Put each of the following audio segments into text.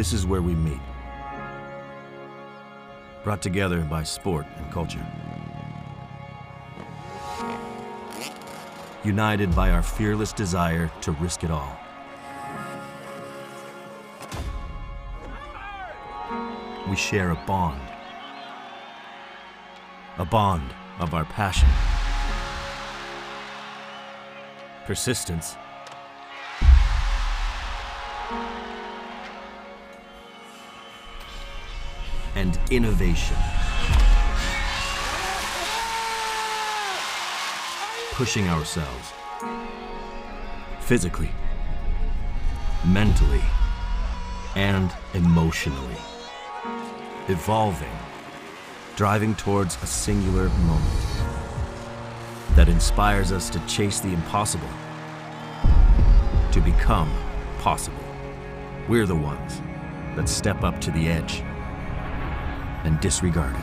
This is where we meet. Brought together by sport and culture. United by our fearless desire to risk it all. We share a bond of our passion, persistence, and innovation. Pushing ourselves physically, mentally, and emotionally. Evolving, driving towards a singular moment that inspires us to chase the impossible, to become possible. We're the ones that step up to the edge and disregard it.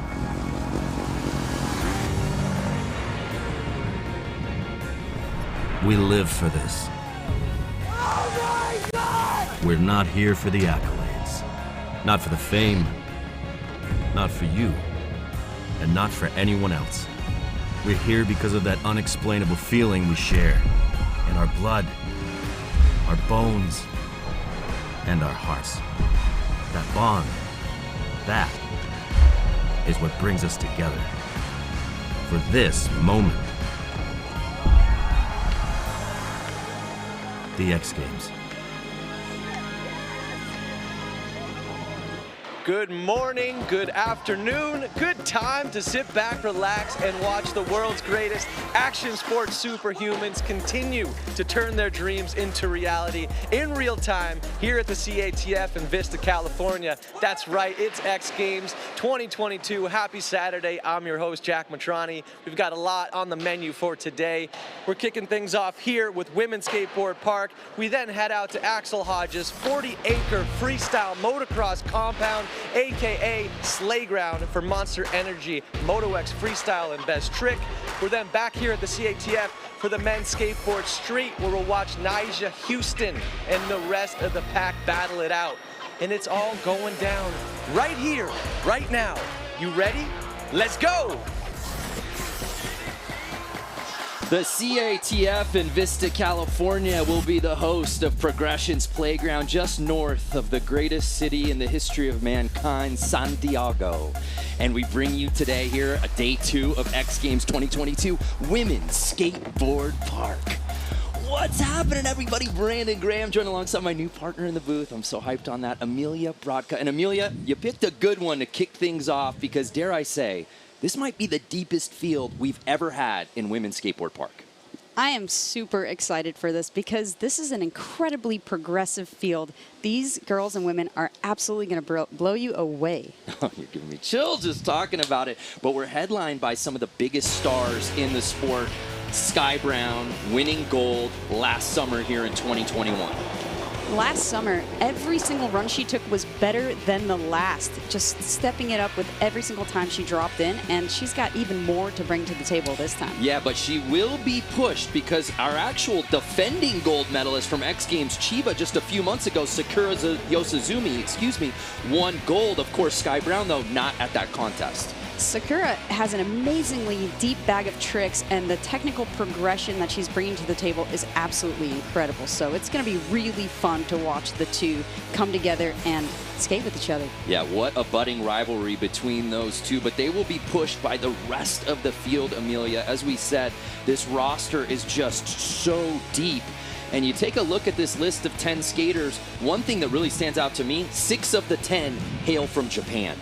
We live for this. Oh my God! We're not here for the accolades, not for the fame, not for you, and not for anyone else. We're here because of that unexplainable feeling we share in our blood, our bones, and our hearts. That bond, that is what brings us together for this moment. The X Games. Good morning, good afternoon, good time to sit back, relax, and watch the world's greatest action sports superhumans continue to turn their dreams into reality in real time here at the CATF in Vista, California. That's right, it's X Games 2022. Happy Saturday. I'm your host, Jack Matrani. We've got a lot on the menu for today. We're kicking things off here with Women's Skateboard Park. We then head out to Axel Hodges' 40-acre freestyle motocross compound, aka Slayground, for Monster Energy, MotoX Freestyle, and Best Trick. We're then back here at the CATF for the men's skateboard street, where we'll watch Nyjah Houston and the rest of the pack battle it out. And it's all going down right here, right now. You ready? Let's go! The CATF in Vista, California will be the host of Progression's Playground just north of the greatest city in the history of mankind, Santiago. And we bring you today here a day 2 of X Games 2022 Women's Skateboard Park. What's happening, everybody? Brandon Graham joined alongside my new partner in the booth. I'm so hyped on that, Amelia Brodka. And Amelia, you picked a good one to kick things off because, dare I say, this might be the deepest field we've ever had in Women's Skateboard Park. I am super excited for this because this is an incredibly progressive field. These girls and women are absolutely going to blow you away. Oh, you're giving me chills just talking about it. But we're headlined by some of the biggest stars in the sport. Sky Brown winning gold last summer here in 2021. Last summer, every single run she took was better than the last, just stepping it up with every single time she dropped in, and she's got even more to bring to the table this time. Yeah, but she will be pushed because our actual defending gold medalist from X Games Chiba just a few months ago, Sakura Yosizumi, won gold. Of course, Sky Brown, though, not at that contest. Sakura has an amazingly deep bag of tricks, and the technical progression that she's bringing to the table is absolutely incredible. So it's going to be really fun to watch the two come together and skate with each other. Yeah, what a budding rivalry between those two, but they will be pushed by the rest of the field, Amelia. As we said, this roster is just so deep. And you take a look at this list of 10 skaters, one thing that really stands out to me, 6 of the 10 hail from Japan.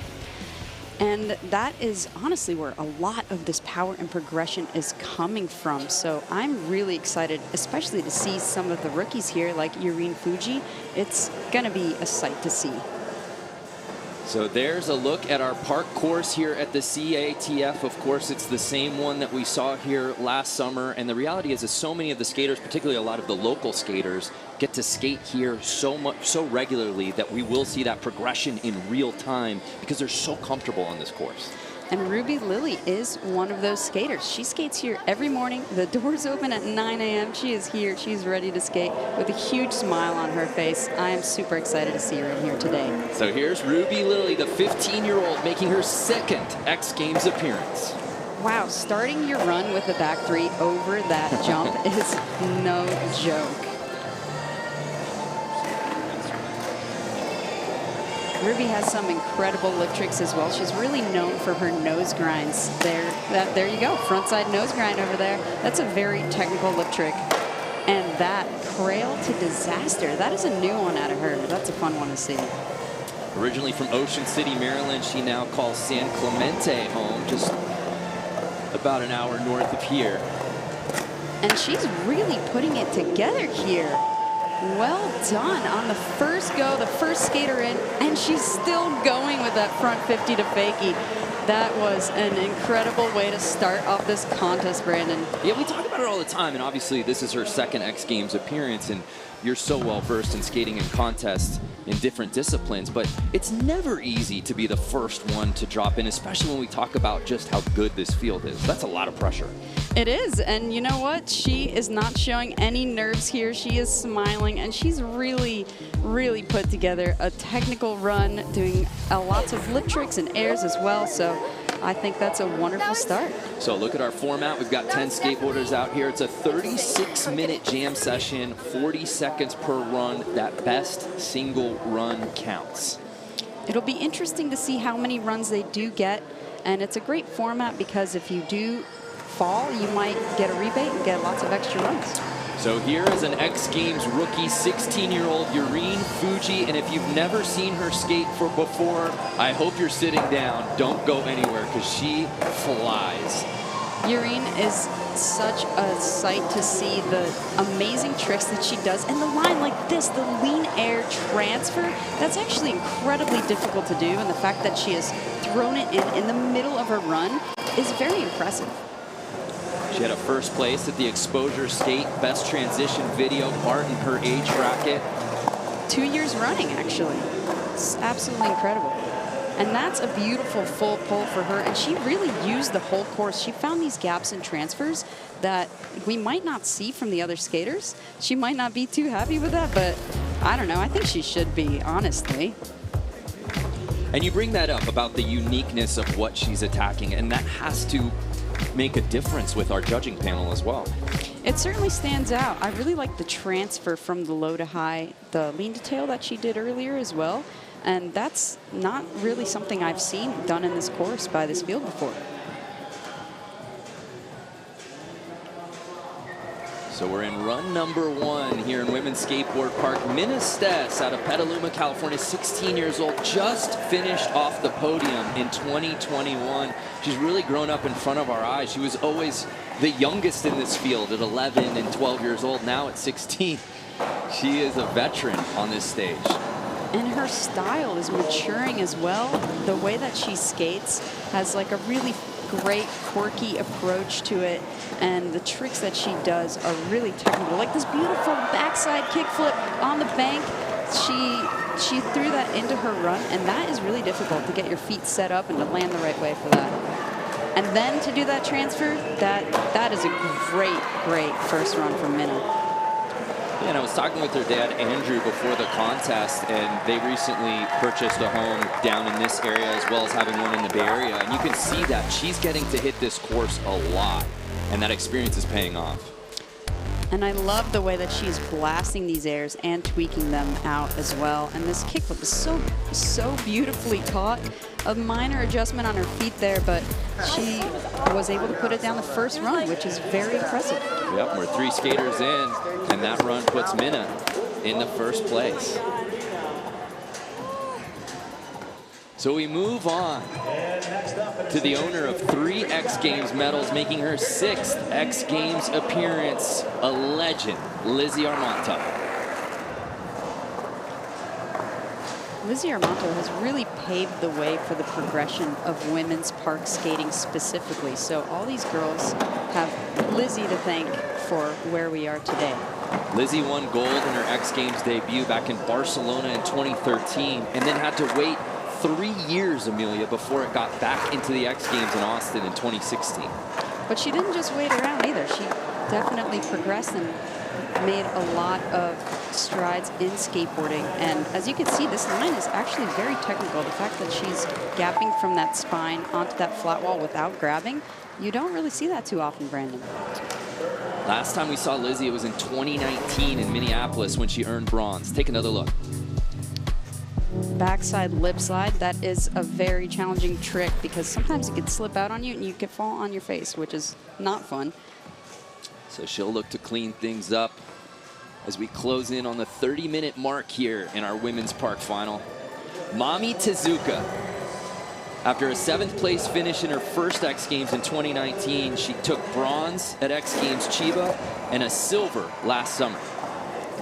And that is honestly where a lot of this power and progression is coming from. So I'm really excited, especially to see some of the rookies here like Yurine Fuji. It's going to be a sight to see. So there's a look at our park course here at the CATF. Of course, it's the same one that we saw here last summer. And the reality is that so many of the skaters, particularly a lot of the local skaters, get to skate here so regularly that we will see that progression in real time because they're so comfortable on this course. And Ruby Lilly is one of those skaters. She skates here every morning. The doors open at 9 a.m. She is here. She's ready to skate with a huge smile on her face. I am super excited to see her in here today. So here's Ruby Lilly, the 15-year-old, making her second X Games appearance. Wow, starting your run with a back three over that jump is no joke. Ruby has some incredible lip tricks as well. She's really known for her nose grinds. There you go, frontside nose grind over there. That's a very technical lip trick. And that crail to disaster, that is a new one out of her. That's a fun one to see. Originally from Ocean City, Maryland, she now calls San Clemente home, just about an hour north of here. And she's really putting it together here. Well done on the first go, the first skater in, and she's still going with that front 50 to fakie. That was an incredible way to start off this contest, Brandon. Yeah, we talk about her all the time, and obviously this is her second X Games appearance, and you're so well versed in skating in contests in different disciplines, but it's never easy to be the first one to drop in, especially when we talk about just how good this field is. That's a lot of pressure. It is, and you know what? She is not showing any nerves here. She is smiling, and she's really, really put together a technical run, doing lots of lip tricks and airs as well, so I think that's a wonderful start. So look at our format. We've got 10 skateboarders out here. It's a 36-minute jam session, 40 seconds per run. That best single run counts. It'll be interesting to see how many runs they do get, and it's a great format because if you do fall, you might get a rebate and get lots of extra runs. So here is an X Games rookie, 16-year-old Yurine Fuji, and if you've never seen her skate before, I hope you're sitting down. Don't go anywhere because she flies. Yurine is such a sight to see, the amazing tricks that she does. And the line like this, the lean air transfer, that's actually incredibly difficult to do. And the fact that she has thrown it in the middle of her run is very impressive. She had a first place at the Exposure Skate Best Transition Video part in her age bracket. 2 years running, actually. It's absolutely incredible. And that's a beautiful full pull for her. And she really used the whole course. She found these gaps and transfers that we might not see from the other skaters. She might not be too happy with that, but I don't know. I think she should be, honestly. And you bring that up about the uniqueness of what she's attacking, and that has to make a difference with our judging panel as well. It certainly stands out. I really like the transfer from the low to high, the lean to tail that she did earlier as well. And that's not really something I've seen done in this course by this field before. So we're in run number 1 here in Women's Skateboard Park. Minna Stess out of Petaluma, California, 16 years old, just finished off the podium in 2021. She's really grown up in front of our eyes. She was always the youngest in this field at 11 and 12 years old. Now at 16, she is a veteran on this stage. And her style is maturing as well. The way that she skates has like a really great quirky approach to it, and the tricks that she does are really technical, like this beautiful backside kickflip on the bank. She threw that into her run, and that is really difficult to get your feet set up and to land the right way for that. And then to do that transfer, that is a great first run from Minna. Yeah, and I was talking with her dad, Andrew, before the contest, and they recently purchased a home down in this area as well as having one in the Bay Area. And you can see that she's getting to hit this course a lot, and that experience is paying off. And I love the way that she's blasting these airs and tweaking them out as well. And this kickflip is so beautifully caught. A minor adjustment on her feet there, but she was able to put it down the first run, which is very impressive. Yep, we're 3 skaters in, and that run puts Minna in the first place. So we move on to the owner of 3 X Games medals, making her 6th X Games appearance, a legend, Lizzie Armanto. Lizzie Armanto has really paved the way for the progression of women's park skating specifically. So all these girls have Lizzie to thank for where we are today. Lizzie won gold in her X Games debut back in Barcelona in 2013, and then had to wait 3 years, Amelia, before it got back into the X Games in Austin in 2016. But she didn't just wait around either. She definitely progressed and made a lot of strides in skateboarding. And as you can see, this line is actually very technical. The fact that she's gapping from that spine onto that flat wall without grabbing, you don't really see that too often, Brandon. Last time we saw Lizzie, it was in 2019 in Minneapolis when she earned bronze. Take another look. Backside lip slide, that is a very challenging trick because sometimes it can slip out on you and you can fall on your face, which is not fun. So she'll look to clean things up as we close in on the 30-minute mark here in our women's park final. Mami Tezuka, after a 7th place finish in her first X Games in 2019, she took bronze at X Games Chiba and a silver last summer.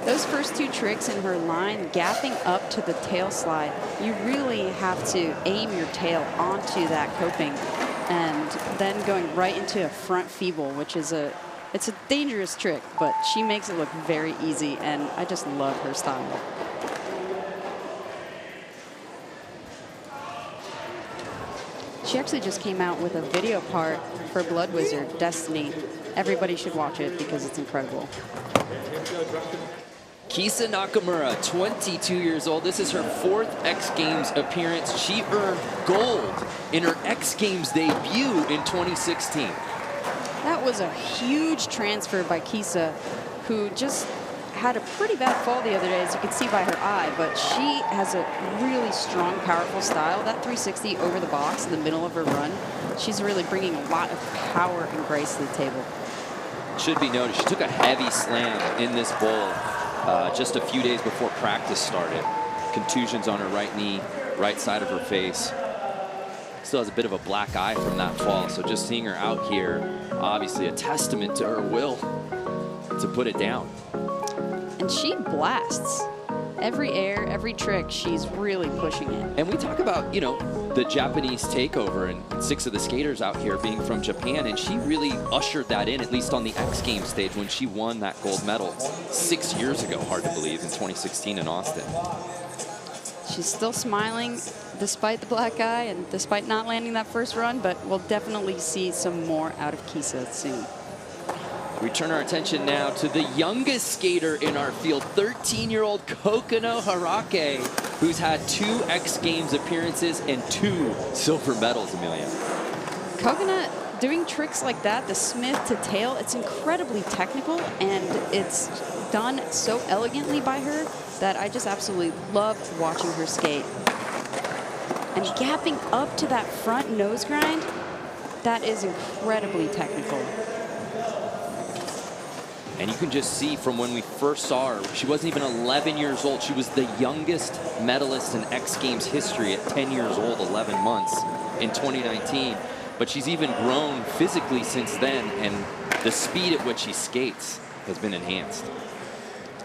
Those first 2 tricks in her line, gapping up to the tail slide, you really have to aim your tail onto that coping and then going right into a front feeble, which is it's a dangerous trick, but she makes it look very easy, and I just love her style. She actually just came out with a video part for Blood Wizard, Destiny. Everybody should watch it because it's incredible. Kisa Nakamura, 22 years old. This is her 4th X Games appearance. She earned gold in her X Games debut in 2016. That was a huge transfer by Kisa, who just had a pretty bad fall the other day, as you can see by her eye, but she has a really strong, powerful style. That 360 over the box in the middle of her run, she's really bringing a lot of power and grace to the table. Should be noted, she took a heavy slam in this bowl just a few days before practice started. Contusions on her right knee, right side of her face. Still has a bit of a black eye from that fall, so just seeing her out here, obviously a testament to her will to put it down. And she blasts. Every air, every trick, she's really pushing it. And we talk about, you know, the Japanese takeover and 6 of the skaters out here being from Japan, and she really ushered that in, at least on the X Games stage when she won that gold medal 6 years ago, hard to believe, in 2016 in Austin. She's still smiling despite the black eye and despite not landing that first run, but we'll definitely see some more out of Kisa soon. We turn our attention now to the youngest skater in our field, 13-year-old Kokono Harake, who's had 2 X Games appearances and 2 silver medals, Amelia. Kokono doing tricks like that, the Smith to tail, it's incredibly technical, and it's done so elegantly by her that I just absolutely love watching her skate. And gapping up to that front nose grind, that is incredibly technical. And you can just see from when we first saw her, she wasn't even 11 years old. She was the youngest medalist in X Games history at 10 years old, 11 months in 2019. But she's even grown physically since then, and the speed at which she skates has been enhanced.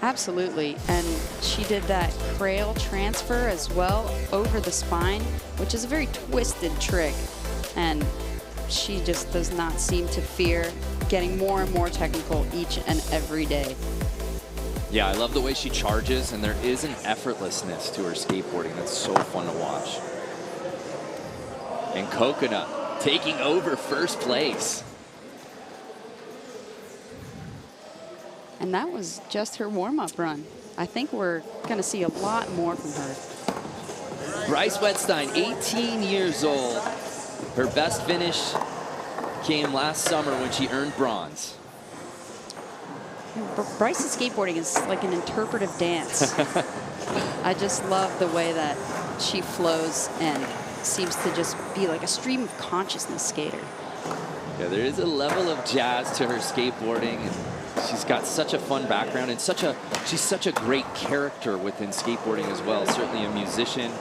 Absolutely, and she did that crail transfer as well over the spine, which is a very twisted trick, and she just does not seem to fear getting more and more technical each and every day. Yeah, I love the way she charges, and there is an effortlessness to her skateboarding that's so fun to watch. And Coconut taking over first place. And that was just her warm-up run. I think we're going to see a lot more from her. Bryce Wetstein, 18 years old. Her best finish came last summer when she earned bronze. Bryce's skateboarding is like an interpretive dance. I just love the way that she flows and seems to just be like a stream of consciousness skater. Yeah, there is a level of jazz to her skateboarding, and she's got such a fun background, and she's such a great character within skateboarding as well. Certainly a musician,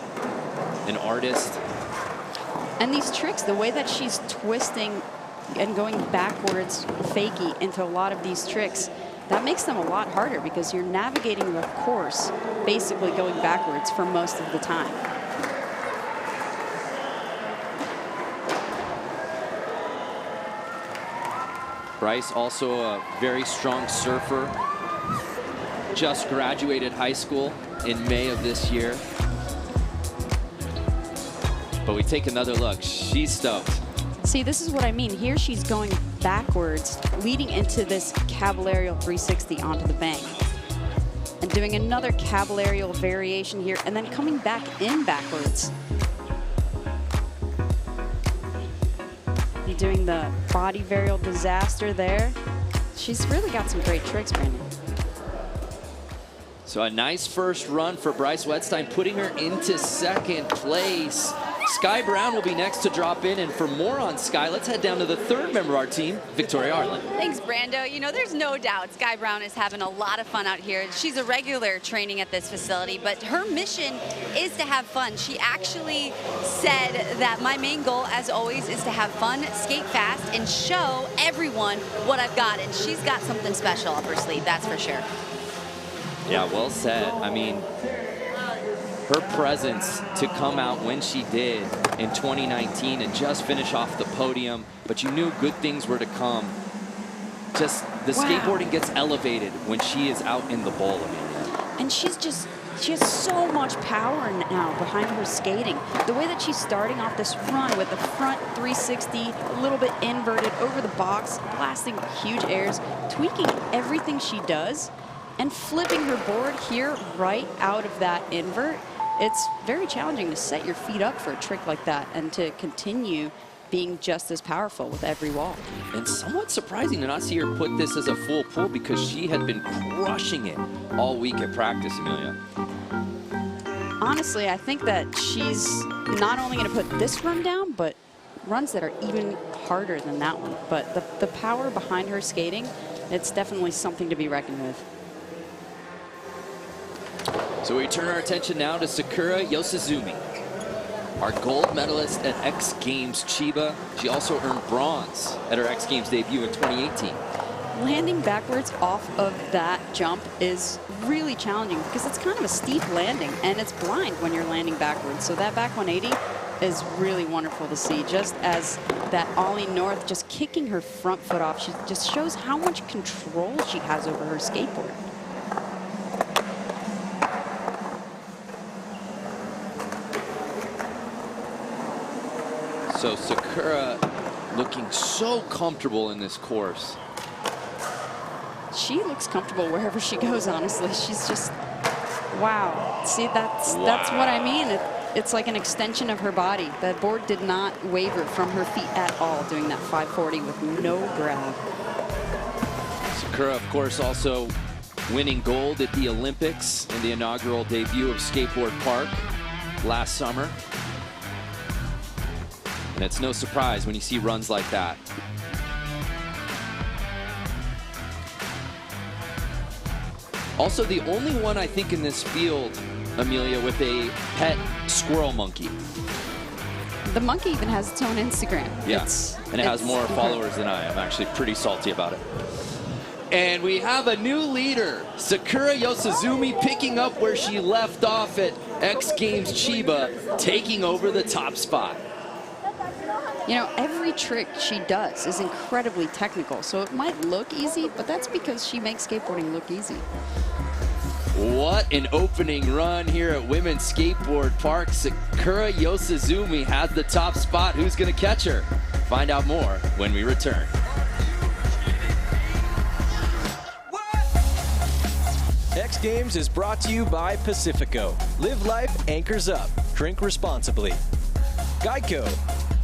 an artist. And these tricks, the way that she's twisting and going backwards, fakie into a lot of these tricks, that makes them a lot harder because you're navigating the course basically going backwards for most of the time. Bryce, also a very strong surfer, just graduated high school in May of this year. But we take another look. She's stoked. See, this is what I mean. Here she's going backwards, leading into this caballerial 360 onto the bank. And doing another caballerial variation here, and then coming back in backwards. And doing the body varial disaster there. She's really got some great tricks, Brandon. So a nice first run for Bryce Wettstein, putting her into second place. Sky Brown will be next to drop in, and for more on Sky, let's head down to the third member of our team, Victoria Arlen. Thanks, Brando. You know, there's no doubt Sky Brown is having a lot of fun out here. She's a regular training at this facility, but her mission is to have fun. She actually said that my main goal, as always, is to have fun, skate fast, and show everyone what I've got. And she's got something special up her sleeve, that's for sure. Yeah, well said. I mean, her presence to come out when she did in 2019 and just finish off the podium, but you knew good things were to come. Just the skateboarding gets elevated when she is out in the bowl, Amelia. And she has so much power now behind her skating. The way that she's starting off this run with the front 360, a little bit inverted over the box, blasting huge airs, tweaking everything she does, and flipping her board here right out of that invert. It's very challenging to set your feet up for a trick like that and to continue being just as powerful with every wall. And somewhat surprising to not see her put this as a full pull, because she had been crushing it all week at practice, Amelia. Honestly, I think that she's not only going to put this run down, but runs that are even harder than that one. But the power behind her skating, it's definitely something to be reckoned with. So we turn our attention now to Sakura Yosizumi, our gold medalist at X Games Chiba. She also earned bronze at her X Games debut in 2018. Landing backwards off of that jump is really challenging because it's kind of a steep landing and it's blind when you're landing backwards. So that back 180 is really wonderful to see, just as that ollie north, just kicking her front foot off. She just shows how much control she has over her skateboard. So Sakura looking so comfortable in this course. She looks comfortable wherever she goes, honestly. She's just, wow. See, that's what I mean. It's like an extension of her body. That board did not waver from her feet at all, doing that 540 with no grab. Sakura, of course, also winning gold at the Olympics in the inaugural debut of Skateboard Park last summer. And it's no surprise when you see runs like that. Also, the only one I think in this field, Amelia, with a pet squirrel monkey. The monkey even has its own Instagram. Yeah, and it has more followers than I. I'm actually pretty salty about it. And we have a new leader, Sakura Yosizumi, picking up where she left off at X Games Chiba, taking over the top spot. You know, every trick she does is incredibly technical, so it might look easy, but that's because she makes skateboarding look easy. What an opening run here at Women's Skateboard Park. Sakura Yosizumi has the top spot. Who's going to catch her? Find out more when we return. X Games is brought to you by Pacifico. Live life, anchors up. Drink responsibly. Geico.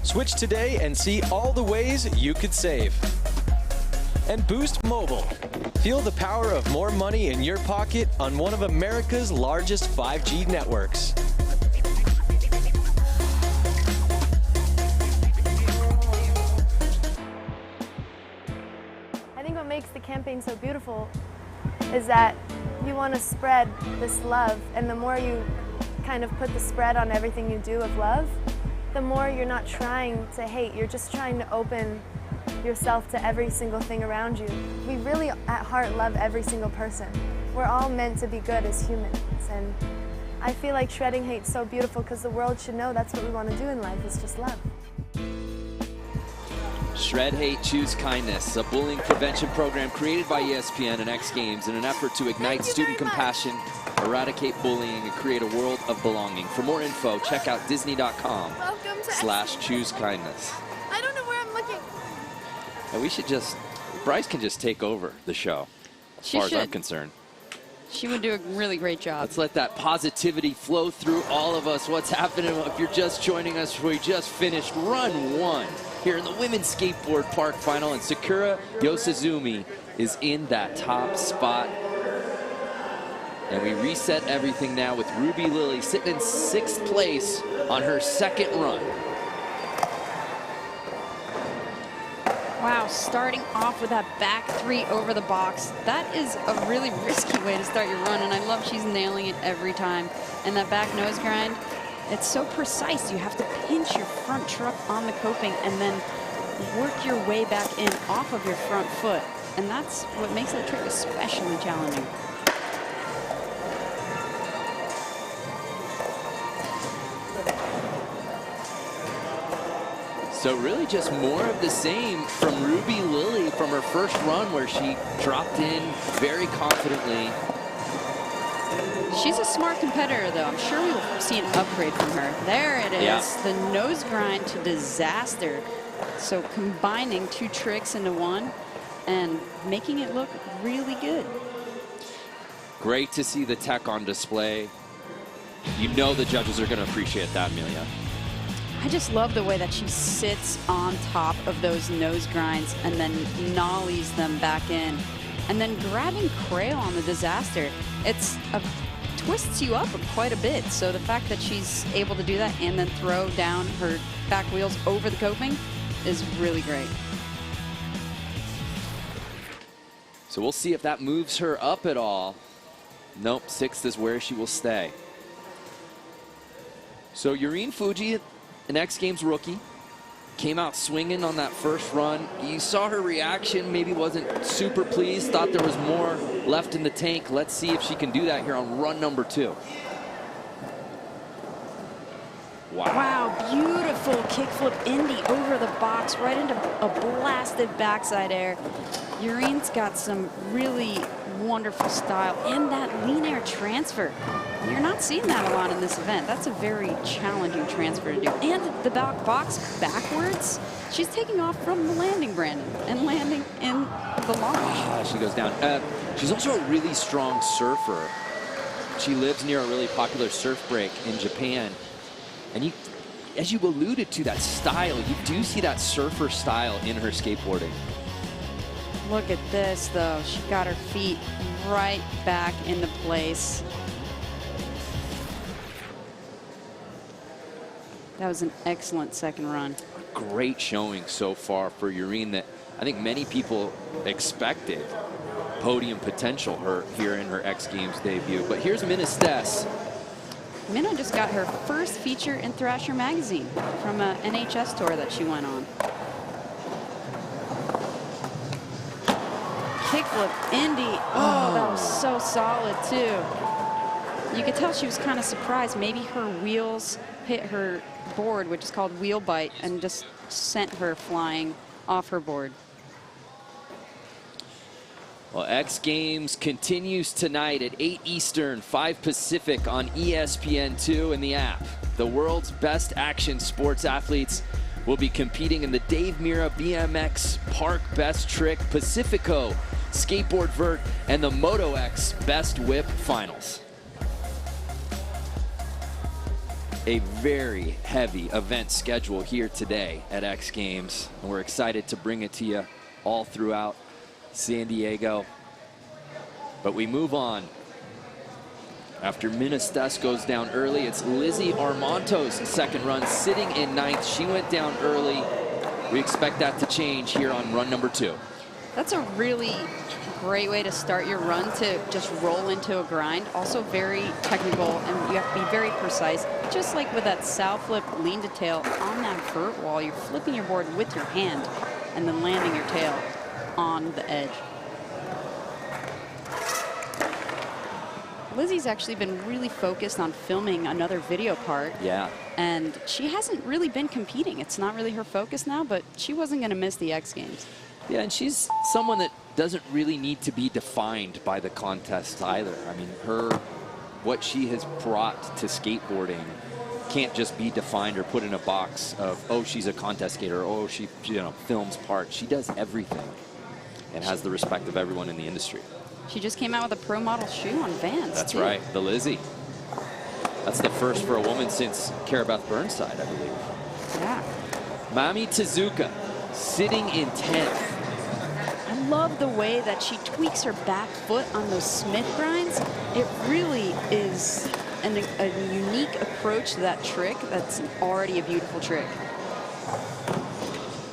Switch today and see all the ways you could save. And Boost Mobile. Feel the power of more money in your pocket on one of America's largest 5G networks. I think what makes the campaign so beautiful is that you want to spread this love, and the more you kind of put the spread on everything you do of love, the more you're not trying to hate, you're just trying to open yourself to every single thing around you. We really, at heart, love every single person. We're all meant to be good as humans, and I feel like shredding hate's so beautiful because the world should know that's what we want to do in life, is just love. Shred Hate, Choose Kindness, a bullying prevention program created by ESPN and X Games in an effort to ignite student compassion eradicate bullying, and create a world of belonging. For more info, check out disney.com/choose-kindness. I don't know where I'm looking. And we should just, Bryce can just take over the show, as She far as I'm should. concerned. She would do a really great job. Let's let that positivity flow through all of us. What's happening? If you're just joining us, we just finished run 1 here in the women's skateboard park final, and Sakura Yosizumi is in that top spot. And we reset everything now with Ruby Lily sitting in 6th place on her 2nd run. Wow, starting off with that back 3 over the box. That is a really risky way to start your run, and I love she's nailing it every time. And that back nose grind, it's so precise. You have to pinch your front truck on the coping and then work your way back in off of your front foot. And that's what makes that trick especially challenging. So really just more of the same from Ruby Lily from her first run, where she dropped in very confidently. She's a smart competitor, though. I'm sure we will see an upgrade from her. There it is, Yeah. the nose grind to disaster. So combining 2 tricks into one and making it look really good. Great to see the tech on display. You know the judges are going to appreciate that, Amelia. I just love the way that she sits on top of those nose grinds and then nollies them back in. And then grabbing Crail on the disaster, twists you up quite a bit. So the fact that she's able to do that and then throw down her back wheels over the coping is really great. So we'll see if that moves her up at all. Nope, 6th is where she will stay. So Yurine Fuji, an X Games rookie, came out swinging on that first run. You saw her reaction, maybe wasn't super pleased, thought there was more left in the tank. Let's see if she can do that here on run number 2. Wow, beautiful kickflip Indy over the box, right into a blasted backside air. Yurine's got some really wonderful style and that lean air transfer. You're not seeing that a lot in this event. That's a very challenging transfer to do. And the back box backwards, she's taking off from the landing, Brandon, and landing in the launch. She goes down. She's also a really strong surfer. She lives near a really popular surf break in Japan. And as you alluded to, that style, you do see that surfer style in her skateboarding. Look at this, though. She got her feet right back into place. That was an excellent second run. Great showing so far for Yurine that I think many people expected podium potential here in her X Games debut. But here's Minna Stess. Minna just got her first feature in Thrasher magazine from an NHS tour that she went on. Kickflip Indy. Oh, that was so solid too. You could tell she was kind of surprised. Maybe her wheels hit her board, which is called wheel bite, and just sent her flying off her board. Well, X Games continues tonight at 8 Eastern, 5 Pacific on ESPN2 and the app. The world's best action sports athletes will be competing in the Dave Mirra BMX Park Best Trick, Pacifico Skateboard Vert, and the Moto X Best Whip Finals. A very heavy event schedule here today at X Games, and we're excited to bring it to you all throughout San Diego. But we move on. After Minna Stess goes down early, it's Lizzie Armanto's second run, sitting in 9th. She went down early. We expect that to change here on run number 2. That's a really great way to start your run, to just roll into a grind. Also very technical, and you have to be very precise. Just like with that sow flip lean to tail on that vert wall, you're flipping your board with your hand and then landing your tail on the edge. Lizzie's actually been really focused on filming another video part. Yeah. And she hasn't really been competing. It's not really her focus now, but she wasn't going to miss the X Games. Yeah, and she's someone that doesn't really need to be defined by the contest either. I mean, her what she has brought to skateboarding can't just be defined or put in a box of, oh, she's a contest skater, or, oh, she films parts. She does everything and has the respect of everyone in the industry. She just came out with a pro model shoe on Vans. That's too. right, the Lizzie. That's the first for a woman since Carabeth Burnside, I believe. Yeah. Mami Tezuka sitting in 10th. I love the way that she tweaks her back foot on those Smith grinds. It really is a unique approach to that trick that's already a beautiful trick.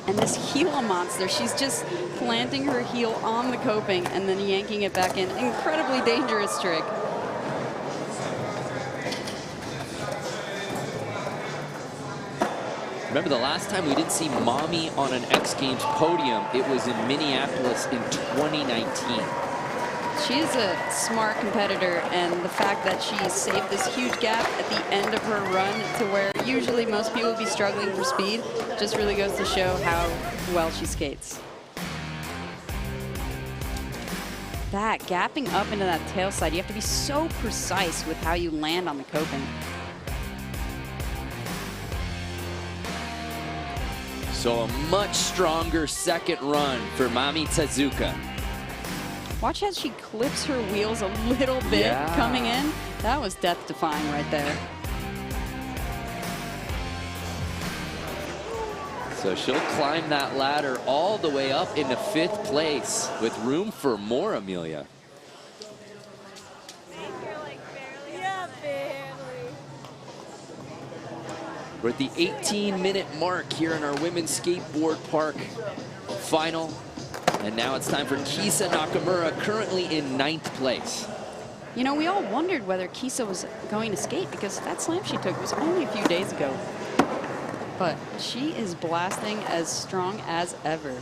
And this heel monster, she's just planting her heel on the coping and then yanking it back in. Incredibly dangerous trick. Remember the last time we didn't see Mami on an X Games podium, it was in Minneapolis in 2019. She's a smart competitor, and the fact that she saved this huge gap at the end of her run to where usually most people would be struggling for speed just really goes to show how well she skates. That gapping up into that tail slide, you have to be so precise with how you land on the coping. So a much stronger second run for Mami Tezuka. Watch as she clips her wheels a little bit coming in. That was death-defying right there. So she'll climb that ladder all the way up into 5th place with room for more, Amelia. We're at the 18-minute mark here in our women's skateboard park final. And now it's time for Kisa Nakamura, currently in 9th place. You know, we all wondered whether Kisa was going to skate because that slam she took was only a few days ago. But she is blasting as strong as ever.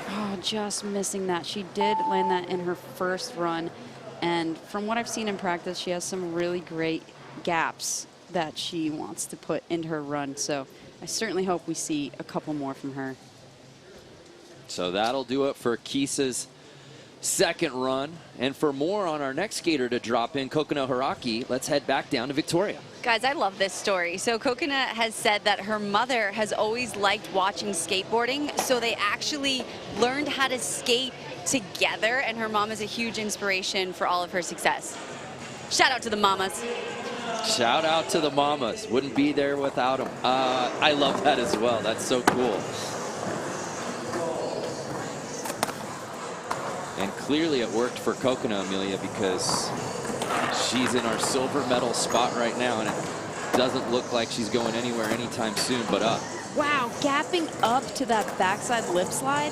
Oh, just missing that. She did land that in her first run. And from what I've seen in practice, she has some really great gaps that she wants to put into her run. So I certainly hope we see a couple more from her. So that'll do it for Kisa's second run. And for more on our next skater to drop in, Kokona Haraki, let's head back down to Victoria. Guys, I love this story. So Kokona has said that her mother has always liked watching skateboarding, so they actually learned how to skate together, and her mom is a huge inspiration for all of her success. Shout out to the mamas. Shout out to the mamas. Wouldn't be there without them. I love that as well. That's so cool. And clearly it worked for Kokona, Amelia, because she's in our silver medal spot right now, and it doesn't look like she's going anywhere anytime soon but up. Wow, gapping up to that backside lip slide.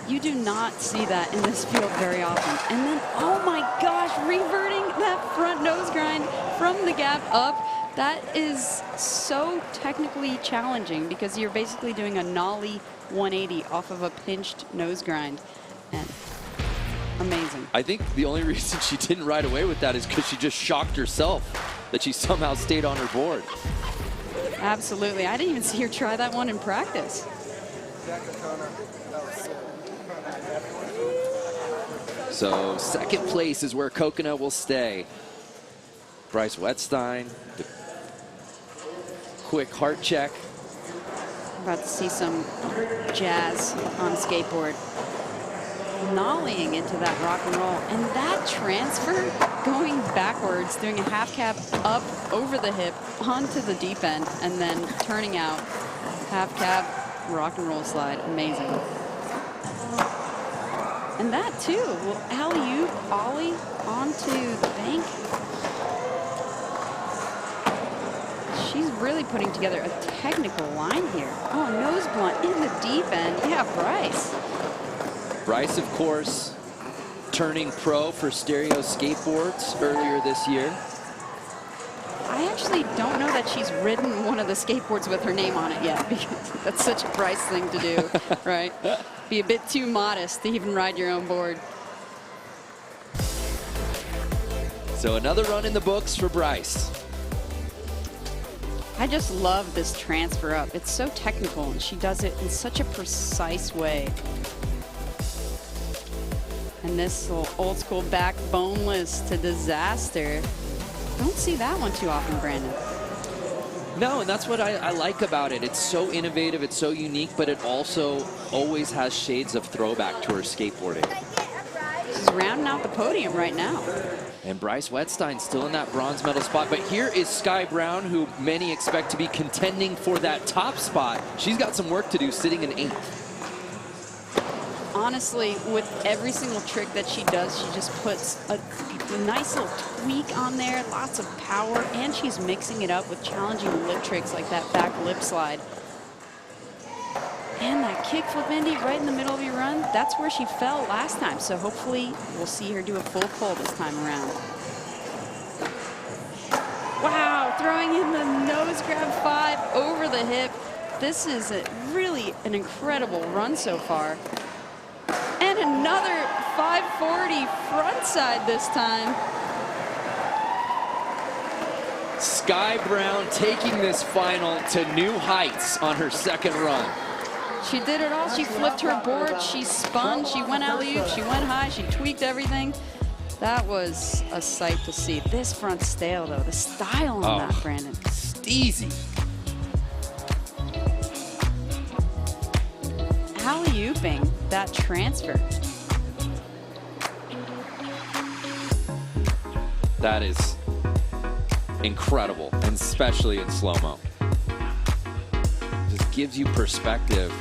You do not see that in this field very often. And then, oh my gosh, reverting that front nose grind from the gap up. That is so technically challenging because you're basically doing a nollie 180 off of a pinched nose grind. And amazing. I think the only reason she didn't ride away with that is because she just shocked herself that she somehow stayed on her board. Absolutely. I didn't even see her try that one in practice. So second place is where Kokona will stay. Bryce Wetstein, the quick heart check. About to see some jazz on skateboard. Nollying into that rock and roll. And that transfer going backwards, doing a half cab up over the hip onto the deep end and then turning out half cab rock and roll slide. Amazing. And that too, will alley-oop ollie onto the bank. She's really putting together a technical line here. Oh, nose blunt in the deep end. Yeah, Bryce. Bryce, of course, turning pro for Stereo Skateboards earlier this year. I actually don't know that she's ridden one of the skateboards with her name on it yet, because that's such a Bryce thing to do, right? Be a bit too modest to even ride your own board. So another run in the books for Bryce. I just love this transfer up. It's so technical, and she does it in such a precise way. And this little old school back boneless to disaster. Don't see that one too often, Brandon. No, and that's what I like about it. It's so innovative, it's so unique, but it also always has shades of throwback to her skateboarding. She's rounding out the podium right now. And Bryce Wettstein still in that bronze medal spot. But here is Sky Brown, who many expect to be contending for that top spot. She's got some work to do, sitting in 8th. Honestly, with every single trick that she does, she just puts a nice little tweak on there, lots of power, and she's mixing it up with challenging lip tricks like that back lip slide. And that kickflip, Indy, right in the middle of your run, that's where she fell last time. So hopefully we'll see her do a full pull this time around. Wow, throwing in the nose grab 5 over the hip. This is really an incredible run so far. And another 540 front side this time. Sky Brown taking this final to new heights on her second run. She did it all. She flipped her board, she spun, she went alley-oop, she went high, she tweaked everything. That was a sight to see. This front stale, though, the style on that, Brandon. Easy. Alley-ooping that transfer. That is incredible, and especially in slow-mo. Just gives you perspective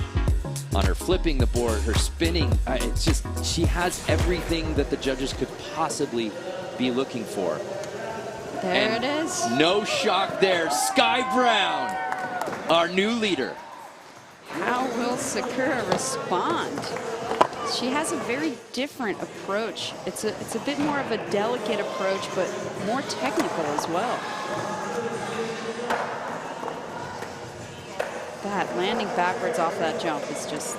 on her flipping the board, her spinning. It's just, she has everything that the judges could possibly be looking for. There it is. No shock there. Sky Brown, our new leader. How will Sakura respond? She has a very different approach. It's a bit more of a delicate approach, but more technical as well. That landing backwards off that jump is just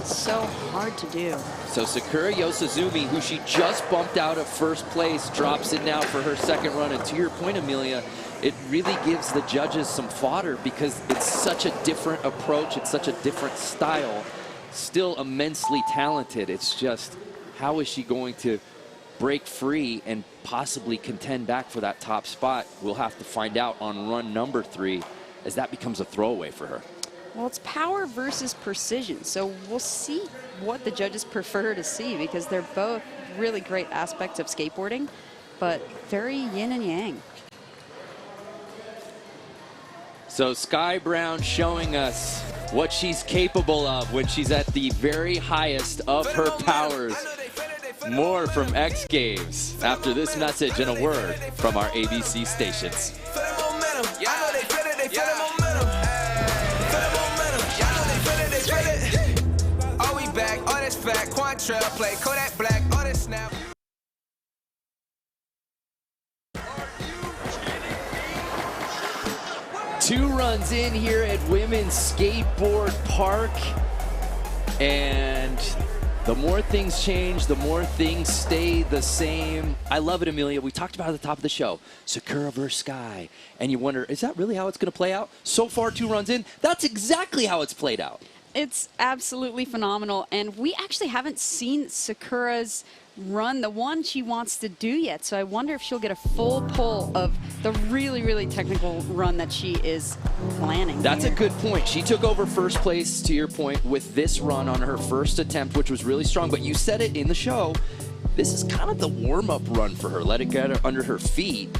so hard to do. So Sakura Yosizumi, who she just bumped out of first place, drops it now for her second run. And to your point, Amelia, it really gives the judges some fodder because it's such a different approach. It's such a different style. Still immensely talented. It's just, how is she going to break free and possibly contend back for that top spot? We'll have to find out on run number 3 as that becomes a throwaway for her. Well, it's power versus precision, so we'll see what the judges prefer to see because they're both really great aspects of skateboarding, but very yin and yang. So Sky Brown showing us what she's capable of when she's at the very highest of her powers. More from X Games after this message and a word from our ABC stations. Are we back? All this fact, Quantrell play Kodak Black, all this snap. Two runs in here at Women's Skateboard Park, and the more things change, the more things stay the same. I love it, Amelia. We talked about it at the top of the show, Sakura versus Sky, and you wonder, is that really how it's going to play out? So far, 2 runs in, that's exactly how it's played out. It's absolutely phenomenal, and we actually haven't seen Sakura's run, the one she wants to do yet, so I wonder if she'll get a full pull of the really, really technical run that she is planning. That's a good point. She took over first place, to your point, with this run on her first attempt, which was really strong, but you said it in the show, this is kind of the warm-up run for her. Let it get under her feet,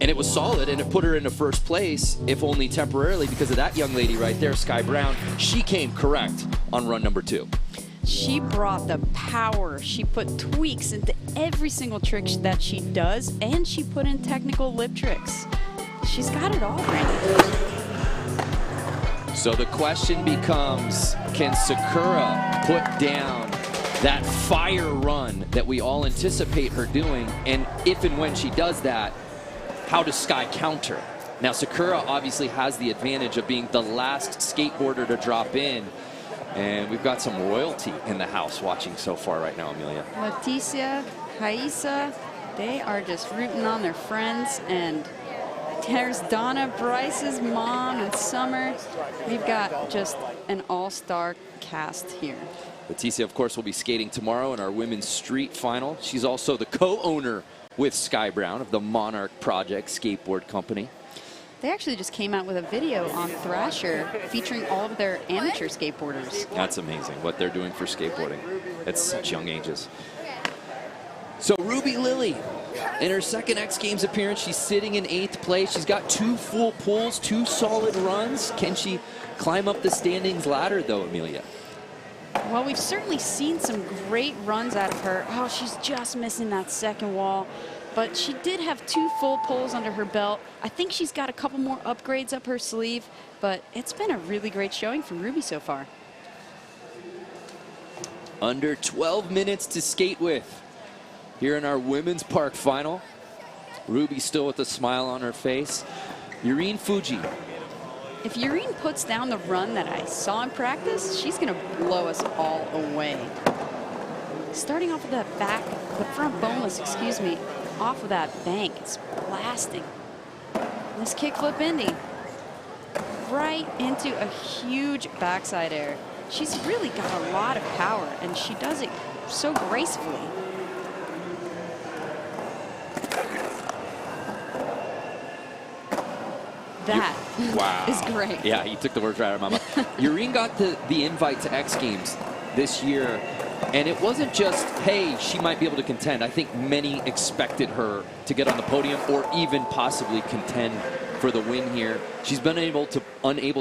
and it was solid, and it put her into first place, if only temporarily, because of that young lady right there, Sky Brown. She came correct on run number 2. She brought the power. She put tweaks into every single trick that she does, and she put in technical lip tricks. She's got it all, Brandon. So the question becomes, can Sakura put down that fire run that we all anticipate her doing? And if and when she does that, how does Sky counter? Now, Sakura obviously has the advantage of being the last skateboarder to drop in. And we've got some royalty in the house watching so far right now, Amelia. Leticia, Kaisa, they are just rooting on their friends, and There's Donna, Bryce's mom, and Summer. We've got just an all-star cast here. Leticia, of course, will be skating tomorrow in our women's street final. She's also the co-owner with Sky Brown of the Monarch Project Skateboard Company. They actually just came out with a video on Thrasher featuring all of their amateur skateboarders. That's amazing what they're doing for skateboarding at such young ages. So Ruby Lilly, in her second X Games appearance, she's sitting in 8th place. She's got 2 full pulls, 2 solid runs. Can she climb up the standings ladder, though, Amelia? Well, we've certainly seen some great runs out of her. Oh, she's just missing that second wall. But she did have 2 full pulls under her belt. I think she's got a couple more upgrades up her sleeve, but it's been a really great showing from Ruby so far. Under 12 minutes to skate with here in our women's park final. Ruby still with a smile on her face. Yurine Fuji. If Yurine puts down the run that I saw in practice, she's going to blow us all away. Starting off of the front boneless, excuse me, off of that bank, it's blasting. This kickflip Indy right into a huge backside air. She's really got a lot of power, and she does it so gracefully. That wow. is great. Yeah, you took the words right out of my mouth. Yurine got the invite to X Games this year, and it wasn't just, hey, she might be able to contend. I think many expected her to get on the podium or even possibly contend for the win here. She's been unable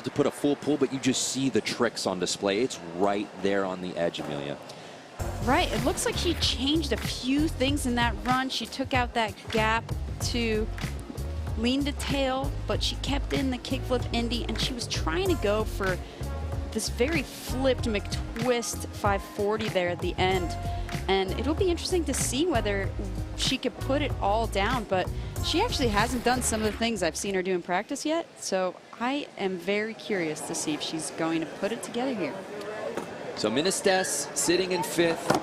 to put a full pull, but you just see the tricks on display. It's right there on the edge, Amelia. Right, it looks like she changed a few things in that run. She took out that gap to lean to tail, but she kept in the kickflip Indy, and she was trying to go for this very flipped McTwist 540 there at the end. And it'll be interesting to see whether she could put it all down, but she actually hasn't done some of the things I've seen her do in practice yet, so I am very curious to see if she's going to put it together here. So Ministes sitting in 5th.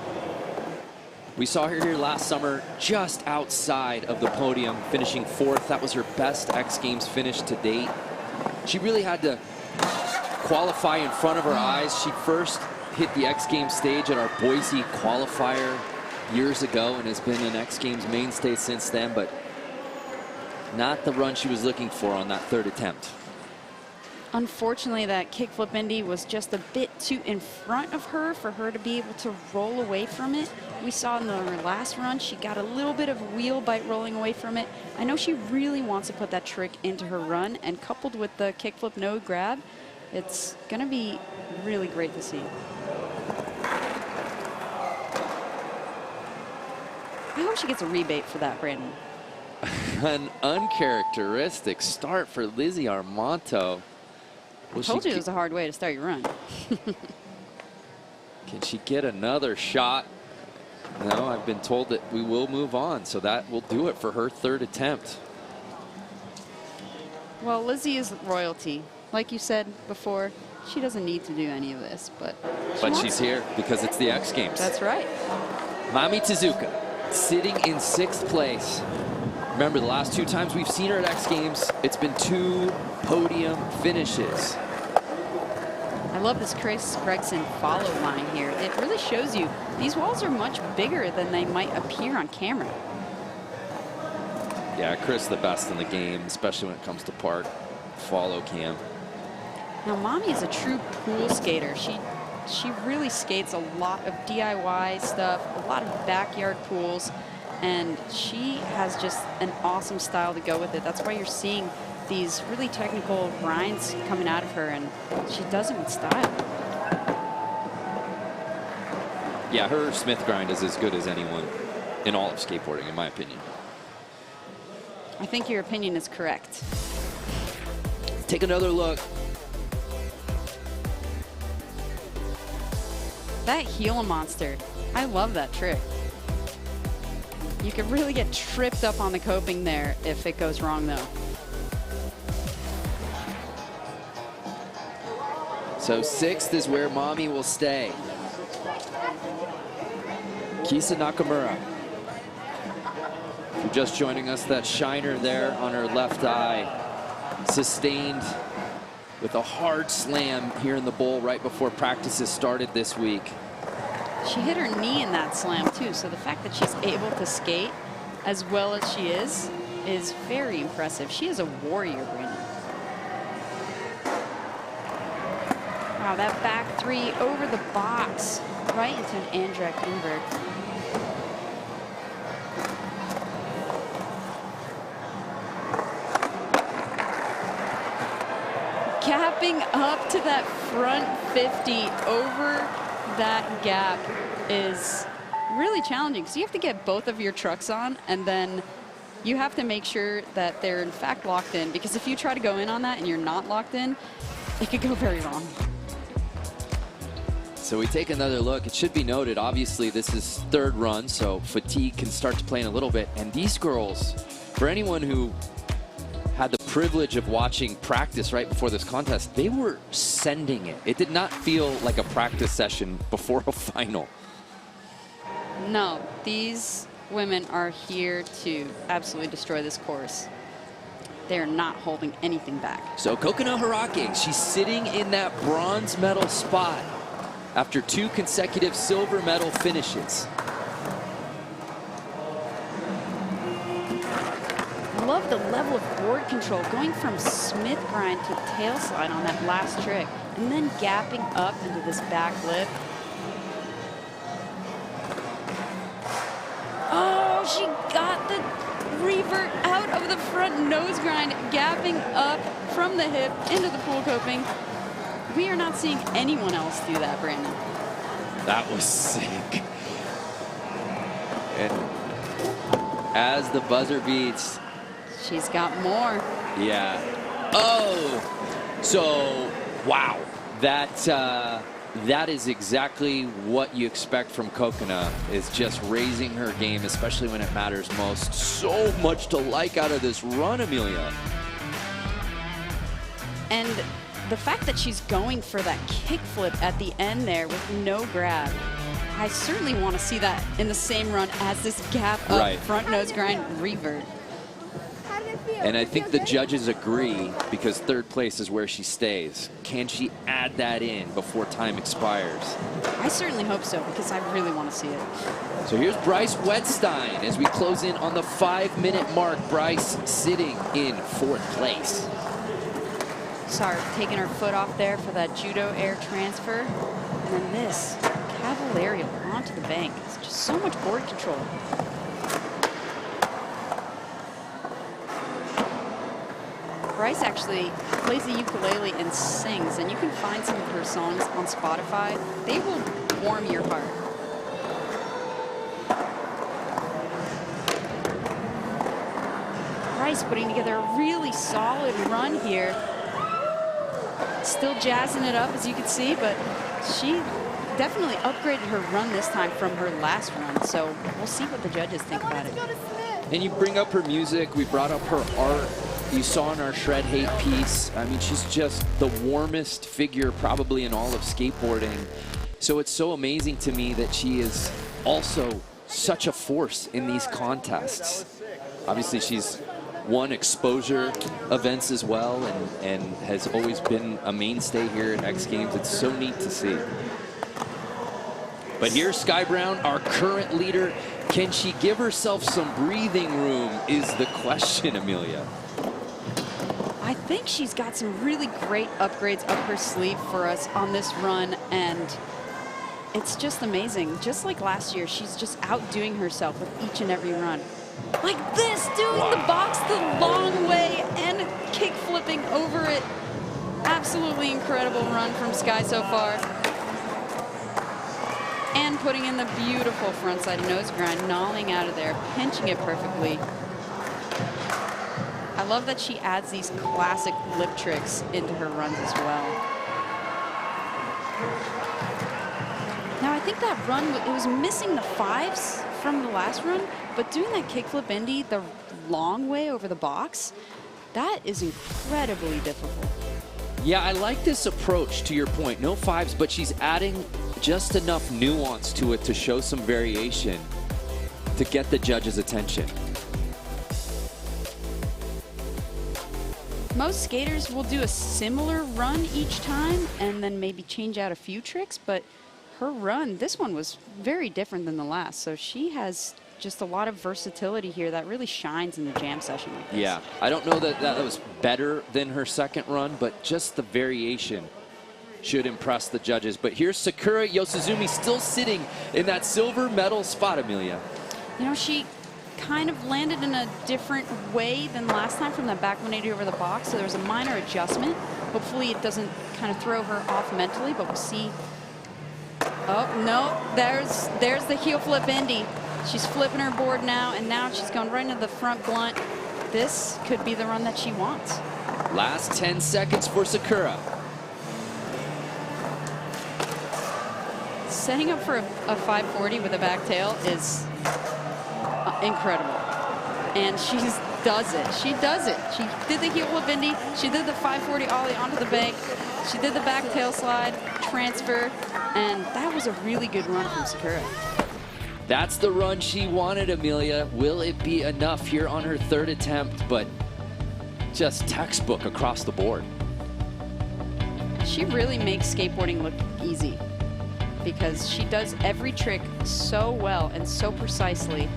We saw her here last summer just outside of the podium, finishing 4th. That was her best X Games finish to date. She really had to qualify in front of her eyes. She first hit the X Games stage at our Boise qualifier years ago and has been an X Games mainstay since then, but not the run she was looking for on that 3rd attempt. Unfortunately, that kickflip Indy was just a bit too in front of her for her to be able to roll away from it. We saw in her last run, she got a little bit of wheel bite rolling away from it. I know she really wants to put that trick into her run, and coupled with the kickflip no grab, it's going to be really great to see. I hope she gets a rebate for that, Brandon. An uncharacteristic start for Lizzie Armanto. I told you it was a hard way to start your run. Can she get another shot? No, I've been told that we will move on, so that will do it for her 3rd attempt. Well, Lizzie is royalty. Like you said before, she doesn't need to do any of this, but she's here because it's the X Games. That's right. Mami Tezuka sitting in 6th place. Remember, the last 2 times we've seen her at X Games, it's been 2 podium finishes. I love this Chris Gregson follow line here. It really shows you these walls are much bigger than they might appear on camera. Yeah, Chris the best in the game, especially when it comes to park follow cam. Now, Mommy is a true pool skater. She really skates a lot of DIY stuff, a lot of backyard pools, and she has just an awesome style to go with it. That's why you're seeing these really technical grinds coming out of her, and she does it with style. Yeah, her Smith grind is as good as anyone in all of skateboarding, in my opinion. I think your opinion is correct. Take another look. That Gila monster, I love that trick. You could really get tripped up on the coping there if it goes wrong, though. So 6th is where Mommy will stay. Kisa Nakamura. If you're just joining us, that shiner there on her left eye, sustained with a hard slam here in the bowl right before practices started this week. She hit her knee in that slam too, so the fact that she's able to skate as well as she is very impressive. She is a warrior, Brandon. Wow, that back three over the box, right into an Andrecht invert. Gapping up to that front 50 over that gap is really challenging because you have to get both of your trucks on, and then you have to make sure that they're in fact locked in, because if you try to go in on that and you're not locked in, it could go very wrong. So we take another look. It should be noted, obviously this is third run, so fatigue can start to play in a little bit. And these girls, for anyone who had the privilege of watching practice right before this contest, they were sending it. It did not feel like a practice session before a final. No, these women are here to absolutely destroy this course. They're not holding anything back. So Kokona Harake, she's sitting in that bronze medal spot after 2 consecutive silver medal finishes. I love the level of board control, going from Smith grind to tail slide on that last trick, and then gapping up into this back lip. Oh, she got the revert out of the front nose grind, gapping up from the hip into the pool coping. We are not seeing anyone else do that, Brandon. That was sick. And as the buzzer beats, she's got more. Yeah. Oh, so wow. That is exactly what you expect from Kokona, is just raising her game, especially when it matters most. So much to like out of this run, Amelia. And the fact that she's going for that kickflip at the end there with no grab, I certainly want to see that in the same run as this gap up front nose grind revert. And I think the judges agree, because third place is where she stays. Can she add that in before time expires? I certainly hope so, because I really want to see it. So here's Bryce Wedstein as we close in on the 5-minute mark. Bryce sitting in 4th place. Sorry, taking her foot off there for that judo air transfer. And then this cavalarial onto the bank. It's just so much board control. Bryce actually plays the ukulele and sings, and you can find some of her songs on Spotify. They will warm your heart. Bryce putting together a really solid run here. Still jazzing it up, as you can see, but she definitely upgraded her run this time from her last run. So we'll see what the judges think about it. And you bring up her music. We brought up her art. You saw in our Shred Hate piece, I mean, she's just the warmest figure probably in all of skateboarding. So it's so amazing to me that she is also such a force in these contests. Obviously, she's won exposure events as well, and has always been a mainstay here at X Games. It's so neat to see. But here's Sky Brown, our current leader. Can she give herself some breathing room is the question, Amelia. I think she's got some really great upgrades up her sleeve for us on this run, and it's just amazing. Just like last year, she's just outdoing herself with each and every run. Like this, doing the box the long way and kick flipping over it. Absolutely incredible run from Sky so far. And putting in the beautiful frontside nose grind, gnawing out of there, pinching it perfectly. I love that she adds these classic lip tricks into her runs as well. Now I think that run, it was missing the 5s from the last run, but doing that kickflip indie the long way over the box, that is incredibly difficult. Yeah, I like this approach, to your point. No 5s, but she's adding just enough nuance to it to show some variation to get the judge's attention. most skaters will do a similar run each time and then maybe change out a few tricks, but her run, this one was very different than the last. So she has just a lot of versatility here that really shines in the jam session like this. Yeah, I don't know that that was better than her second run, but just the variation should impress the judges. But here's Sakura Yosizumi still sitting in that silver medal spot, Amelia. You know, she kind of landed in a different way than last time from that back 180 over the box, so there was a minor adjustment. Hopefully it doesn't kind of throw her off mentally, but we'll see. Oh, no, there's the heel flip Indy. She's flipping her board now, and now she's going right into the front blunt. This could be the run that she wants. Last 10 seconds for Sakura. Setting up for a 540 with a back tail is incredible. And she does it. She does it. She did the heel flip Indy. She did the 540 ollie onto the bank. She did the back tail slide, transfer, and that was a really good run from Sakura. That's the run she wanted, Amelia. Will it be enough here on her third attempt? But just textbook across the board. She really makes skateboarding look easy because she does every trick so well and so precisely.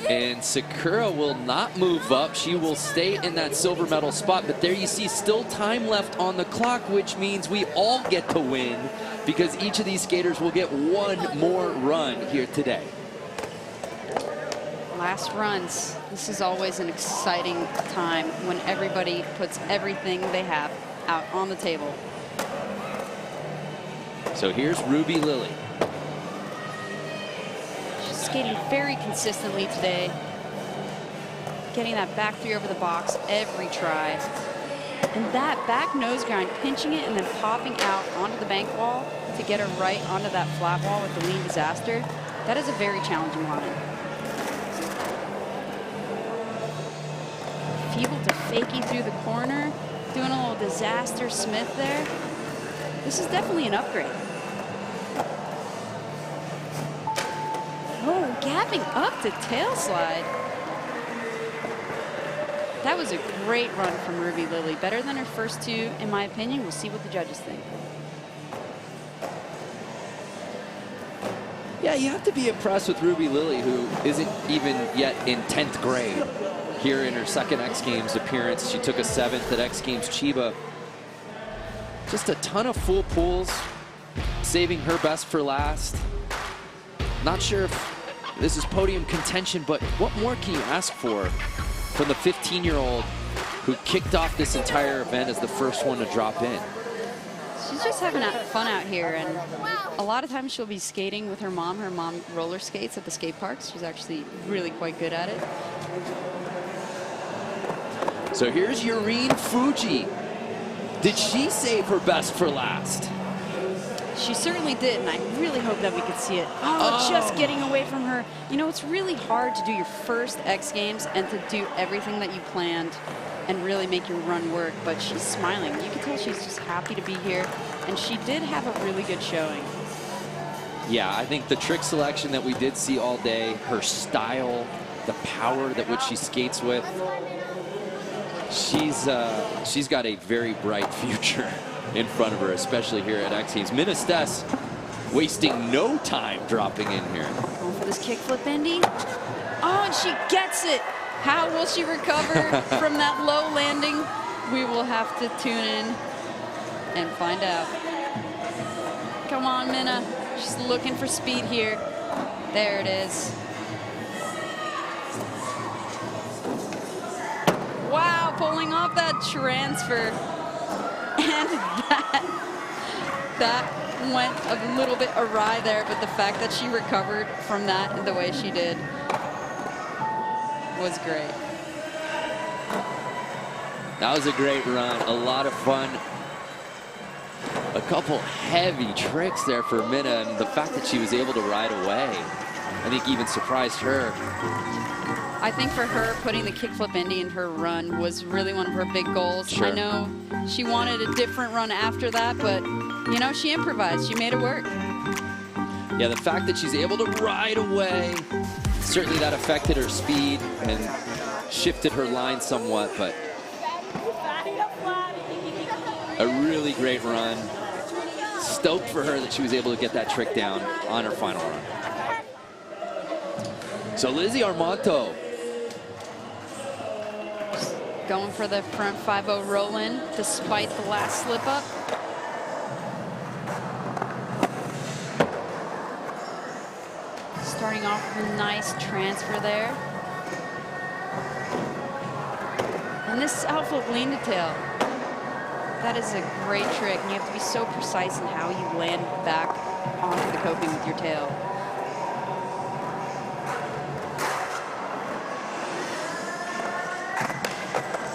And Sakura will not move up. She will stay in that silver medal spot. But there you see still time left on the clock, which means we all get to win because each of these skaters will get one more run here today. Last runs. This is always an exciting time when everybody puts everything they have out on the table. So here's Ruby Lily. Skating very consistently today, getting that back three over the box every try. And that back nose grind, pinching it and then popping out onto the bank wall to get her right onto that flat wall with the lean disaster, that is a very challenging line. Feeble to fakie through the corner, doing a little disaster Smith there. This is definitely an upgrade. Oh, gapping up to tail slide. That was a great run from Ruby Lily. Better than her first two, in my opinion. We'll see what the judges think. Yeah, you have to be impressed with Ruby Lily, who isn't even yet in 10th grade. Here in her second X Games appearance, she took a 7th at X Games Chiba. Just a ton of full pulls, saving her best for last. Not sure if this is podium contention, but what more can you ask for from the 15-year-old who kicked off this entire event as the first one to drop in? She's just having fun out here, and a lot of times she'll be skating with her mom. Her mom roller skates at the skate parks. She's actually really quite good at it. So here's Yurine Fuji. Did she save her best for last? She certainly did, and I really hope that we could see it. Oh, just getting away from her. You know, it's really hard to do your first X Games and to do everything that you planned and really make your run work, but she's smiling. You can tell she's just happy to be here, and she did have a really good showing. Yeah, I think the trick selection that we did see all day, her style, the power that which she skates with, she's got a very bright future in front of her, especially here at X Games. Ministes wasting no time dropping in here. Going for this kickflip Indy. Oh, and she gets it. How will she recover from that low landing? We will have to tune in and find out. Come on, Minna. She's looking for speed here. There it is. Wow, pulling off that transfer. And that went a little bit awry there, but the fact that she recovered from that the way she did was great. That was a great run, a lot of fun. A couple heavy tricks there for Minna, and the fact that she was able to ride away, I think even surprised her. I think for her, putting the kickflip Indy in her run was really one of her big goals. Sure. I know she wanted a different run after that, but you know, she improvised. She made it work. Yeah, the fact that she's able to ride away Certainly that affected her speed and shifted her line somewhat, but a really great run. Stoked for her that she was able to get that trick down on her final run. So Lizzie Armanto. Going for the front 5-0 roll-in despite the last slip-up. Starting off with a nice transfer there. And this outflip lean to tail. That is a great trick, and you have to be so precise in how you land back onto the coping with your tail.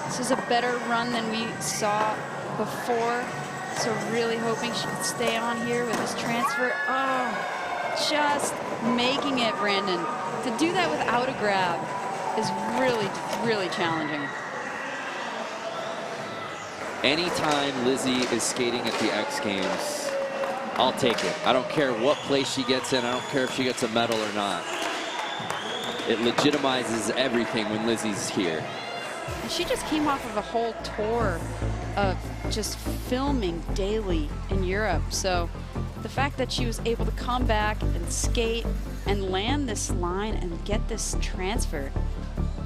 This is a better run than we saw before, so really hoping she can stay on here with this transfer. Oh, just making it, Brandon. To do that without a grab is really, really challenging. Anytime Lizzie is skating at the X Games, I'll take it. I don't care what place she gets in. I don't care if she gets a medal or not. It legitimizes everything when Lizzie's here. And she just came off of a whole tour of just filming daily in Europe. So the fact that she was able to come back and skate and land this line and get this transfer.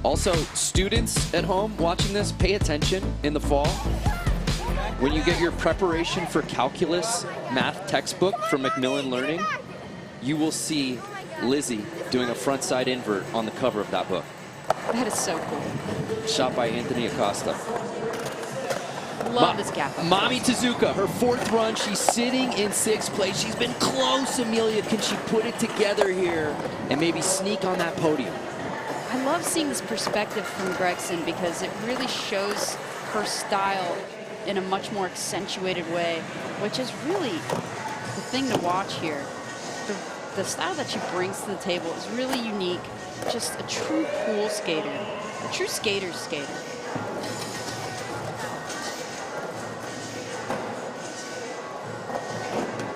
Also, students at home watching this, pay attention in the fall. When you get your preparation for calculus math textbook from Macmillan Learning, you will see Lizzie doing a frontside invert on the cover of that book. That is so cool. Shot by Anthony Acosta. Love this gap. Mami Tezuka, her fourth run, she's sitting in sixth place. She's been close, Amelia. Can she put it together here and maybe sneak on that podium? I love seeing this perspective from Gregson because it really shows her style in a much more accentuated way, which is really the thing to watch here. The style that she brings to the table is really unique. Just a true pool skater, a true skater's skater.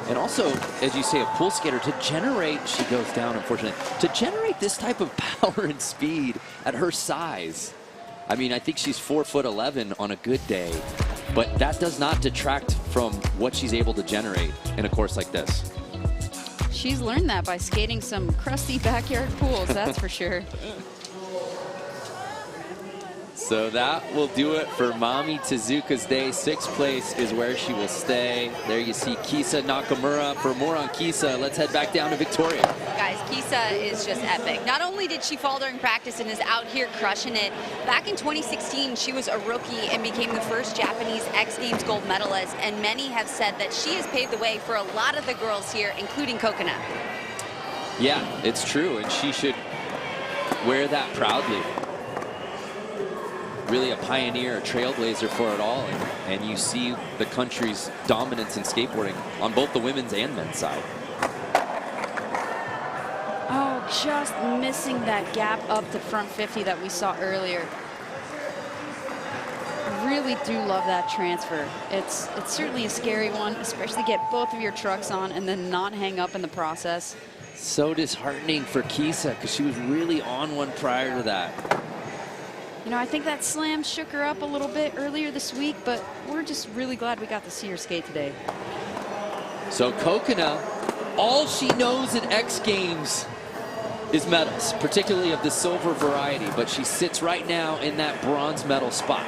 And also, as you say, a pool skater, to generate, she goes down, unfortunately, to generate this type of power and speed at her size. I mean, I think she's 4'11" on a good day, but that does not detract from what she's able to generate in a course like this. She's learned that by skating some crusty backyard pools, that's for sure. So that will do it for Mami Tezuka's day. Sixth place is where she will stay. There you see Kisa Nakamura. For more on Kisa, let's head back down to Victoria. Guys, Kisa is just epic. Not only did she fall during practice and is out here crushing it, back in 2016, she was a rookie and became the first Japanese X Games gold medalist, and many have said that she has paved the way for a lot of the girls here, including Kokona. Yeah, it's true, and she should wear that proudly. Really a pioneer, a trailblazer for it all, and you see the country's dominance in skateboarding on both the women's and men's side. Oh, just missing that gap up to front 50 that we saw earlier. Really do love that transfer. It's certainly a scary one, especially get both of your trucks on and then not hang up in the process. So disheartening for Kisa because she was really on one prior to that. You know, I think that slam shook her up a little bit earlier this week, but we're just really glad we got to see her skate today. So Kokona, all she knows at X Games is medals, particularly of the silver variety, but she sits right now in that bronze medal spot.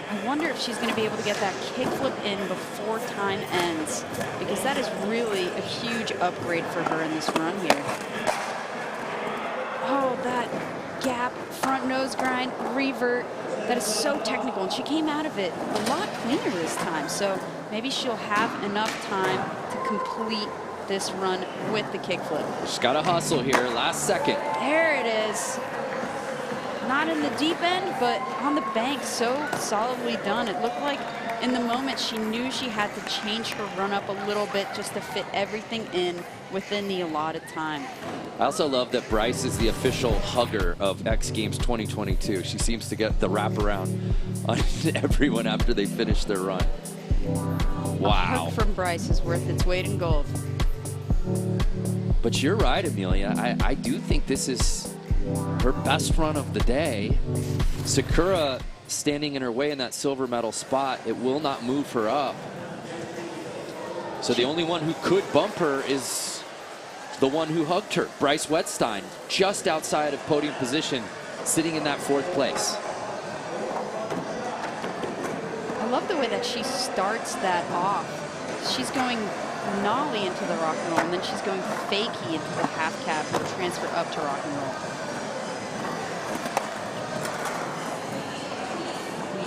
I wonder if she's going to be able to get that kickflip in before time ends, because that is really a huge upgrade for her in this run here. Oh, that gap, front nose grind, revert, that is so technical, and she came out of it a lot cleaner this time, so maybe she'll have enough time to complete this run with the kickflip. She's got to hustle here, last second. There it is. Not in the deep end, but on the bank, so solidly done. It looked like in the moment she knew she had to change her run up a little bit just to fit everything in within the allotted time. I also love that Bryce is the official hugger of X Games 2022. She seems to get the wraparound on everyone after they finish their run. Wow. A hug from Bryce is worth its weight in gold. But you're right, Amelia. I do think this is her best run of the day. Sakura standing in her way in that silver medal spot. It will not move her up. So the only one who could bump her is the one who hugged her, Bryce Wettstein, just outside of podium position, sitting in that 4th place. I love the way that she starts that off. She's going nollie into the rock and roll, and then she's going fakie into the half cab to transfer up to rock and roll.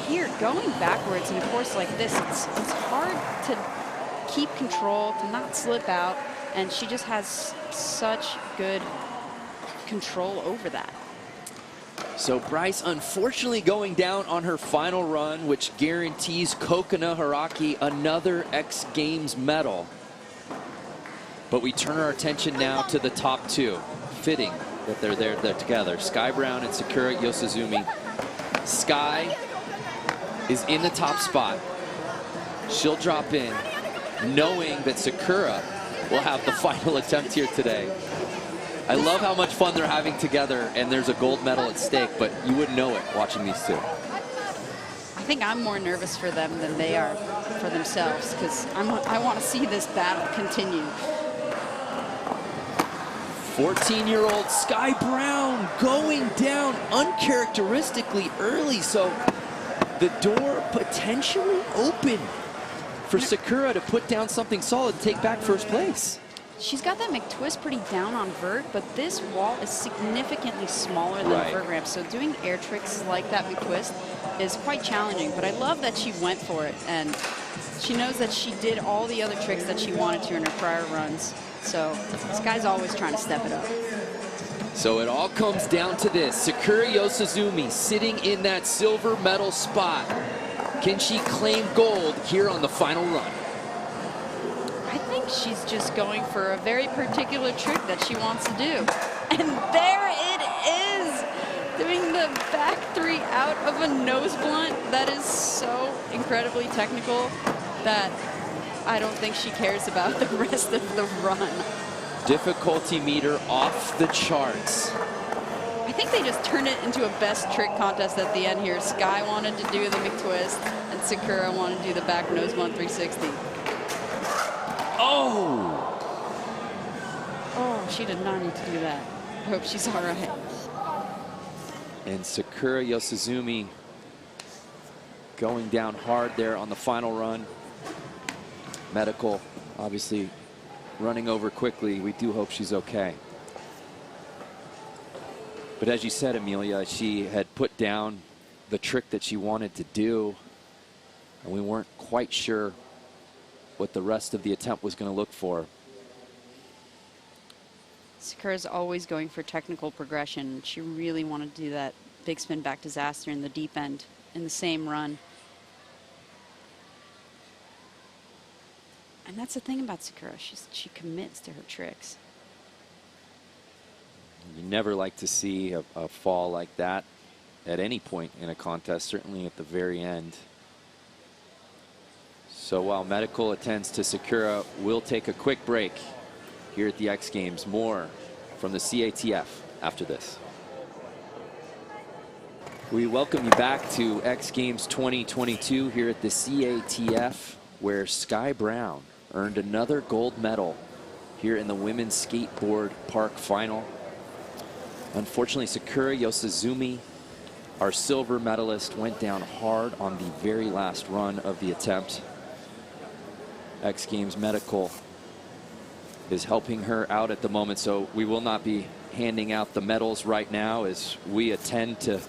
Here, going backwards in a course like this, it's hard to keep control, to not slip out, and she just has such good control over that. So Bryce unfortunately going down on her final run, which guarantees Kokona Haraki another X Games medal. But we turn our attention now to the top 2. Fitting that they're there together. Sky Brown and Sakura Yosizumi. Sky is in the top spot. She'll drop in, knowing that Sakura will have the final attempt here today. I love how much fun they're having together, and there's a gold medal at stake, but you wouldn't know it watching these two. I think I'm more nervous for them than they are for themselves, because I want to see this battle continue. 14-year-old Sky Brown going down uncharacteristically early, so the door potentially open for Sakura to put down something solid and take back 1st place. She's got that McTwist pretty down on vert, but this wall is significantly smaller than Right. the vert ramp, so doing air tricks like that McTwist is quite challenging. But I love that she went for it, and she knows that she did all the other tricks that she wanted to in her prior runs. So this guy's always trying to step it up. So it all comes down to this. Sakura Yosizumi sitting in that silver medal spot. Can she claim gold here on the final run? I think she's just going for a very particular trick that she wants to do. And there it is! Doing the back 3 out of a nose blunt. That is so incredibly technical that I don't think she cares about the rest of the run. Difficulty meter off the charts. I think they just turned it into a best trick contest at the end here. Sky wanted to do the McTwist, and Sakura wanted to do the back nose blunt 360. Oh! Oh, she did not need to do that. I hope she's all right. And Sakura Yosizumi going down hard there on the final run. Medical, obviously, running over quickly. We do hope she's okay. But as you said, Amelia, she had put down the trick that she wanted to do, and we weren't quite sure what the rest of the attempt was going to look for. Sakura's always going for technical progression. She really wanted to do that big spin back disaster in the deep end in the same run. And that's the thing about Sakura. She commits to her tricks. You never like to see a fall like that at any point in a contest, certainly at the very end. So while Medical attends to Sakura, we'll take a quick break here at the X Games. More from the CATF after this. We welcome you back to X Games 2022 here at the CATF, where Sky Brown earned another gold medal here in the women's skateboard park final. Unfortunately, Sakura Yosizumi, our silver medalist, went down hard on the very last run of the attempt. X Games Medical is helping her out at the moment, so we will not be handing out the medals right now as we attend to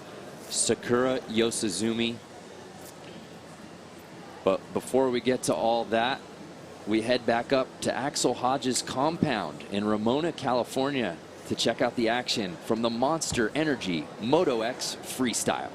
Sakura Yosizumi. But before we get to all that, we head back up to Axel Hodges' compound in Ramona, California to check out the action from the Monster Energy Moto X Freestyle.